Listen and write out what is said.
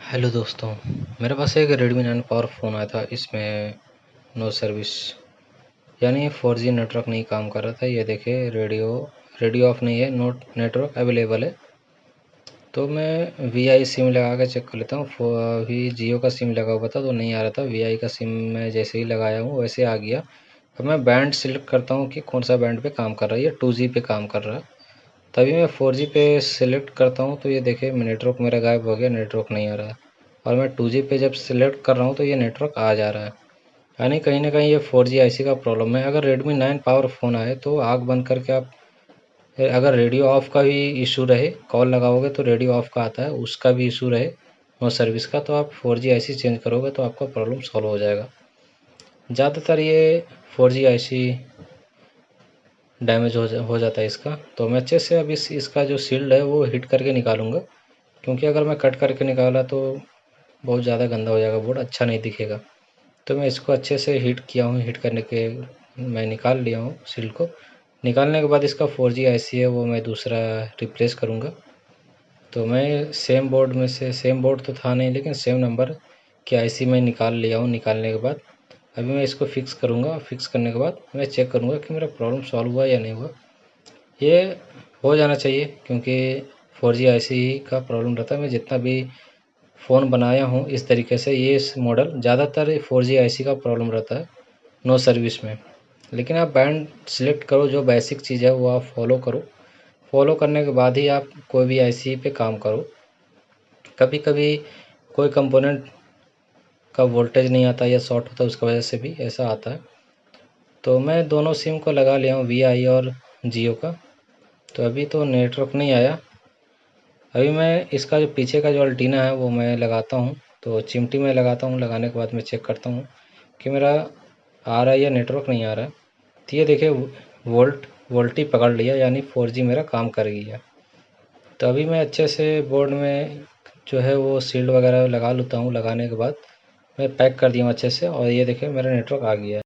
Hello दोस्तों, मेरे पास एक Redmi 9 पावर फ़ोन आया था। इसमें नो सर्विस यानी 4G नेटवर्क नहीं काम कर रहा था। ये देखिए, रेडियो ऑफ नहीं है, नोट नेटवर्क अवेलेबल है। तो मैं VI सिम लगा कर चेक कर लेता हूँ। अभी जियो का सिम लगा हुआ था तो नहीं आ रहा था। VI का सिम मैं जैसे ही लगाया हूँ वैसे आ गया। अब मैं बैंड सिलेक्ट करता हूँ कि कौन सा बैंड पे काम कर रहा है। ये 2G पे काम कर रहा है। तभी मैं 4G पे सिलेक्ट करता हूँ तो ये देखिए, नेटवर्क मेरा गायब हो गया, नेटवर्क नहीं आ रहा है। और मैं 2G पे जब सिलेक्ट कर रहा हूँ तो ये नेटवर्क आ जा रहा है। यानी कहीं ना कहीं ये 4G IC का प्रॉब्लम है। अगर Redmi 9 पावर फ़ोन आए तो आँख बंद करके आप, अगर रेडियो ऑफ का भी इशू रहे, कॉल लगाओगे तो रेडियो ऑफ का आता है, उसका भी इशू रहे नो सर्विस का, तो आप 4G IC चेंज करोगे तो आपका प्रॉब्लम सॉल्व हो जाएगा। ज़्यादातर ये 4G IC डैमेज हो जाता है इसका। तो मैं अच्छे से अब इसका जो शील्ड है वो हिट करके निकालूंगा, क्योंकि अगर मैं कट करके निकाला तो बहुत ज़्यादा गंदा हो जाएगा, बोर्ड अच्छा नहीं दिखेगा। तो मैं इसको अच्छे से हीट किया हूँ, हीट करने के मैं निकाल लिया हूँ शील्ड को। निकालने के बाद इसका 4G IC है वो मैं दूसरा रिप्लेस करूँगा। तो मैं सेम बोर्ड में से, सेम बोर्ड तो था नहीं लेकिन सेम नंबर की IC मैं निकाल लिया हूँ। निकालने के बाद अभी मैं इसको फिक्स करूँगा। फिक्स करने के बाद मैं चेक करूँगा कि मेरा प्रॉब्लम सॉल्व हुआ या नहीं हुआ। ये हो जाना चाहिए, क्योंकि 4G IC का प्रॉब्लम रहता है। मैं जितना भी फ़ोन बनाया हूँ इस तरीके से, ये इस मॉडल ज़्यादातर 4G IC का प्रॉब्लम रहता है नो सर्विस में। लेकिन आप बैंड सिलेक्ट करो, जो बेसिक चीज़ है वो आप फॉलो करो। फॉलो करने के बाद ही आप कोई भी IC पे काम करो। कभी कभी कोई कंपोनेंट का वोल्टेज नहीं आता या शॉर्ट होता है, उसकी वजह से भी ऐसा आता है। तो मैं दोनों सिम को लगा लिया हूँ, VI और जियो का। तो अभी तो नेटवर्क नहीं आया। अभी मैं इसका जो पीछे का जो अल्टीना है वो मैं लगाता हूँ। तो चिमटी में लगाता हूँ, लगाने के बाद मैं चेक करता हूँ कि मेरा आ रहा है या नेटवर्क नहीं आ रहा है। तो ये देखिए, वोल्टी पकड़ लिया, यानी 4G मेरा काम कर गया। तो अभी मैं अच्छे से बोर्ड में जो है वो शील्ड वगैरह लगा लेता हूँ। लगाने के बाद मैं पैक कर दिया हूँ अच्छे से, और ये देखिए मेरा नेटवर्क आ गया है।